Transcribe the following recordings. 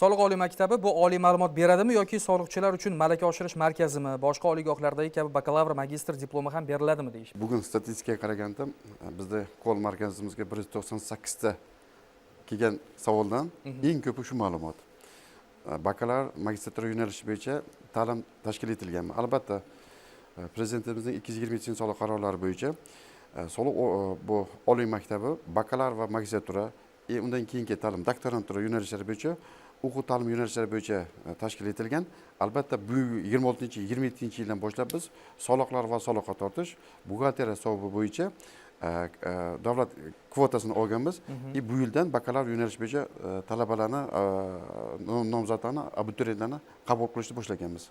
Soliq oliy maktabi bu oliy ma'lumot beradimi yoki soliqchilar uchun malaka oshirish markazimi, boshqa oliygohlardagi kabi bakalavr, magistr diplomi ham beriladimi deyish. Bugun statistikaga qaraganda bizda qo'l markazimizga 198 ta kelgan savoldan eng ko'pi shu ma'lumot. Bakalavr, magistratura yo'nalishi bo'yicha ta'lim tashkil etilganmi? Albatta, prezidentimizning 227-soliq qarorlari bo'yicha soliq bu oliy maktabi bakalavr va magistratura, undan keyingi ta'lim doktorantura yo'nalishlari bo'yicha o'quv ta'lim yo'nalishlari bo'yicha tashkil etilgan. Albatta, bu 26-27-yildan boshlab biz soliqlar va soliqqa tortish, buxgalteriya hisobi bo'yicha davlat kvotasini olganmiz. Bu yildan bakalavr yo'nalishi bo'yicha talabalarni, nomzodlarni, abituriyentlarni qabul qilishni boshlaganmiz.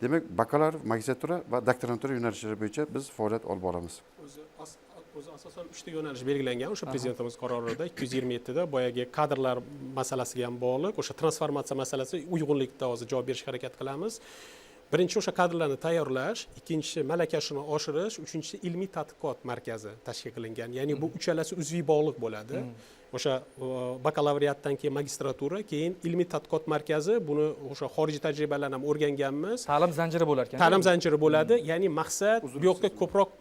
Demak, bakalavr, magistratura va doktorantura yo'nalishlari bo'yicha biz faoliyat olib boramiz. O'zi asosan 3 ta yo'nalish belgilangan o'sha prezidentimiz qarorida 227 da boyagi kadrlar masalasiga ham bog'liq, o'sha transformatsiya masalasi uyg'unlikda hozir javob berishga harakat qilamiz. Birinchi o'sha kadrlarni tayyorlash, ikkinchisi malakasini oshirish, uchinchisi ilmiy tadqiqot markazi tashkil qilingan. Ya'ni bu uchalasi uzviy bog'liq bo'ladi. O'sha bakalavriatdan keyin magistratura, keyin ilmiy tadqiqot markazi, buni o'sha xorijiy tajribalarni ham o'rganganmiz. Ta'lim zanjiri bo'lar ekan. Ta'lim zanjiri bo'ladi. Ya'ni maqsad bu yoqda ko'proq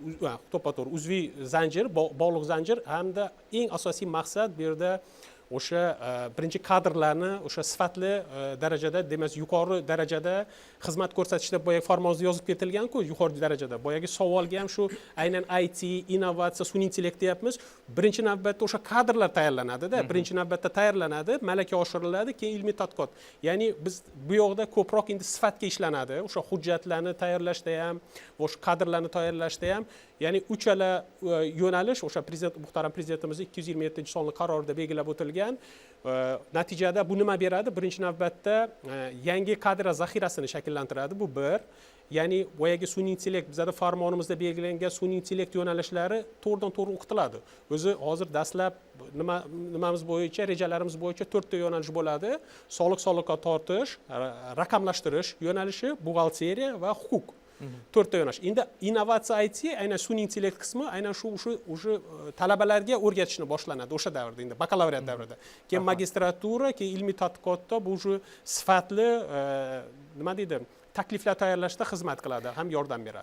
to'ppa-to'g'ri uzviy zanjir, bog'liq zanjir hamda eng asosiy maqsad bu yerda o'sha birinchi kadrlarni o'sha sifatli darajada, demak yuqori darajada xizmat ko'rsatishda boya farmonda yozib ketilgan-ku, yuqori darajada. Boyagi savolga ham shu aynan IT, innovatsiya, sun'iy intellekt deyapmiz. Birinchi navbatda o'sha kadrlar tayyorlanadi-da, birinchi navbatda tayyorlanadi, malaka oshiriladi, keyin ilmiy tadqiqot. Ya'ni biz bu yoqda ko'proq endi sifatga ishlanadi. O'sha hujjatlarni tayyorlashda ham, o'sha kadrlarni tayyorlashda ham, ya'ni uchala yo'nalish o'sha muhtaram prezidentimizning 227-sonli qarorida belgilab o'tilgan. Natijada bu nima beradi? Birinchi navbatda yangi kadrlar zaxirasini shakllantiradi. Bu bir. Ya'ni boyagi sun'iy intellekt, bizda farmonimizda belgilangan sun'iy intellekt yo'nalishlari to'g'ridan-to'g'ri o'qitiladi. O'zi hozir dastlab nimamiz bo'yicha, rejalarimiz bo'yicha 4 ta yo'nalish bo'ladi. Soliqqa tortish, raqamlashtirish yo'nalishi, buxgalteriya va huquq. 4 ta yo'nalish. Endi innovatsiya IT, aynan sun'iy intellekt qismi aynan shu talabalarga o'rgatishni boshlanadi o'sha davrda, endi bakalavriat davrida. Keyin magistratura, keyin ilmiy tadqiqotda bu sifatli nima deydi, takliflar tayyorlashda xizmat qiladi, ham yordam beradi.